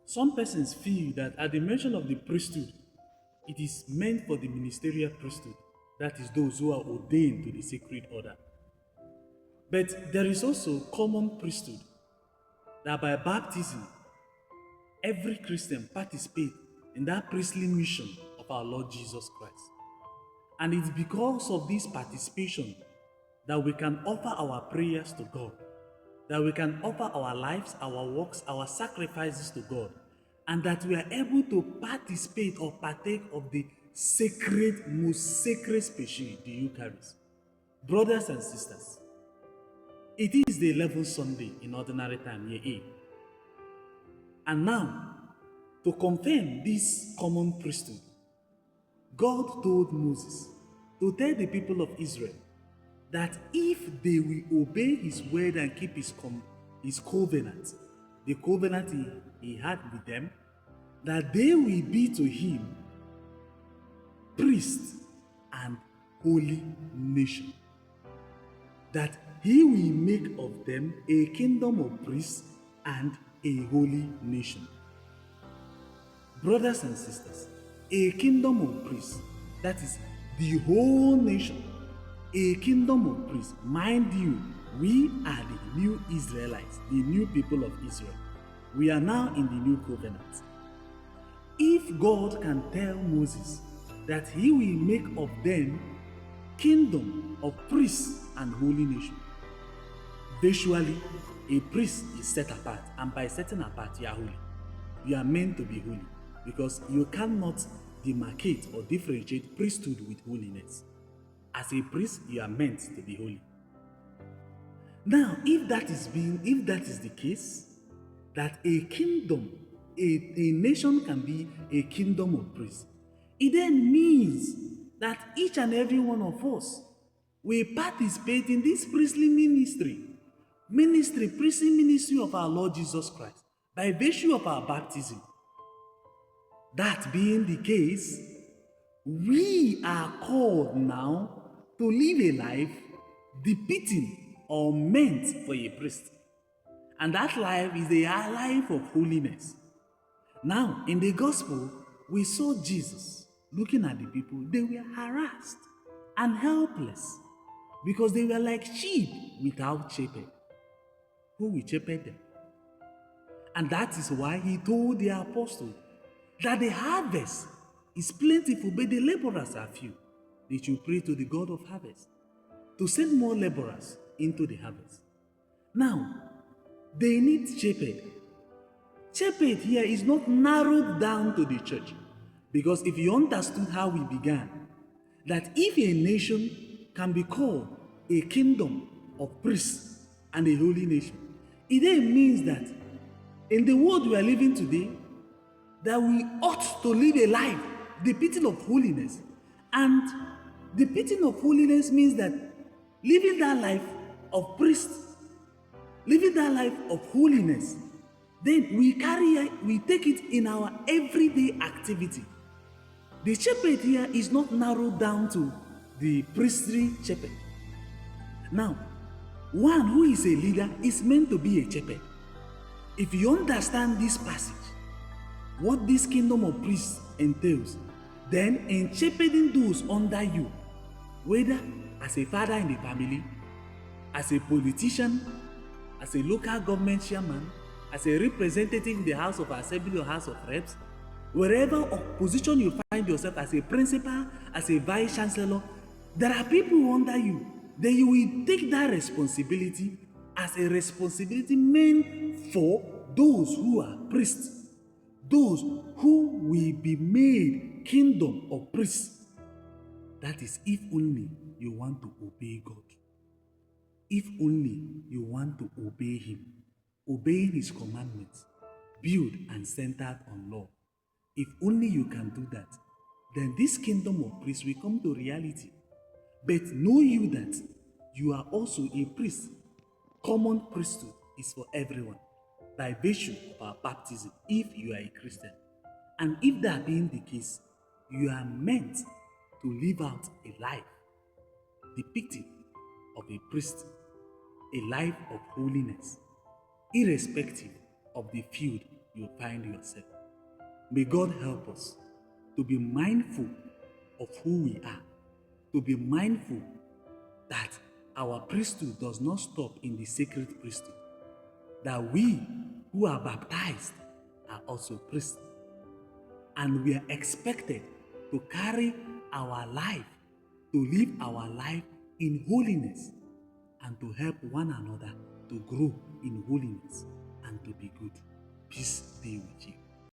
Some persons feel that at the mention of the priesthood, it is meant for the ministerial priesthood, that is, those who are ordained to the sacred order. But there is also common priesthood, that by baptism, every Christian participates in that priestly mission of our Lord Jesus Christ. And it's because of this participation that we can offer our prayers to God, that we can offer our lives, our works, our sacrifices to God, and that we are able to participate or partake of the sacred, most sacred species, the Eucharist. Brothers and sisters, it is the 11th Sunday in ordinary time, year A. And now, to confirm this common priesthood, God told Moses to tell the people of Israel that if they will obey his word and keep his covenant, the covenant he had with them, that they will be to him priests and holy nation. That he will make of them a kingdom of priests and a holy nation. Brothers and sisters, a kingdom of priests, that is the whole nation, a kingdom of priests. Mind you, we are the new Israelites, the new people of Israel. We are now in the new covenant. If God can tell Moses that he will make of them kingdom of priests and holy nation, visually, a priest is set apart, and by setting apart, you are holy. You are meant to be holy, because you cannot demarcate or differentiate priesthood with holiness. As a priest, you are meant to be holy. Now, if that is the case, that a kingdom, a nation can be a kingdom of priests, it then means that each and every one of us will participate in this priestly ministry of our Lord Jesus Christ by virtue of our baptism. That being the case, we are called now to live a life depicting or meant for a priest. And that life is a life of holiness. Now, in the gospel, we saw Jesus looking at the people. They were harassed and helpless because they were like sheep without shepherd. Who will shepherd them? And that is why he told the apostles that the harvest is plentiful, but the laborers are few. They should pray to the God of harvest to send more laborers into the harvest. Now, they need shepherd. Shepherd here is not narrowed down to the church, because if you understood how we began, that if a nation can be called a kingdom of priests and a holy nation, it then means that in the world we are living today, that we ought to live a life depicting of holiness. And depicting of holiness means that living that life of priest, living that life of holiness, then we take it in our everyday activity. The shepherd here is not narrowed down to the priestly shepherd. Now, one who is a leader is meant to be a shepherd. If you understand this passage, what this kingdom of priests entails, then in shepherding those under you, whether as a father in the family, as a politician, as a local government chairman, as a representative in the House of Assembly or House of Reps, wherever position you find yourself, as a principal, as a vice chancellor, there are people under you. Then you will take that responsibility as a responsibility meant for those who are priests, those who will be made kingdom of priests. That is, if only you want to obey God. If only you want to obey him, obeying his commandments, built and centered on law. If only you can do that, then this kingdom of priests will come to reality. But know you that you are also a priest. Common priesthood is for everyone by virtue of our baptism if you are a Christian. And if that being the case, you are meant to live out a life depicting of a priest, a life of holiness, irrespective of the field you find yourself. May God help us to be mindful of who we are, to be mindful that our priesthood does not stop in the sacred priesthood, that we who are baptized are also priests, and we are expected to carry our life, to live our life in holiness, and to help one another to grow in holiness and to be good. Peace be with you.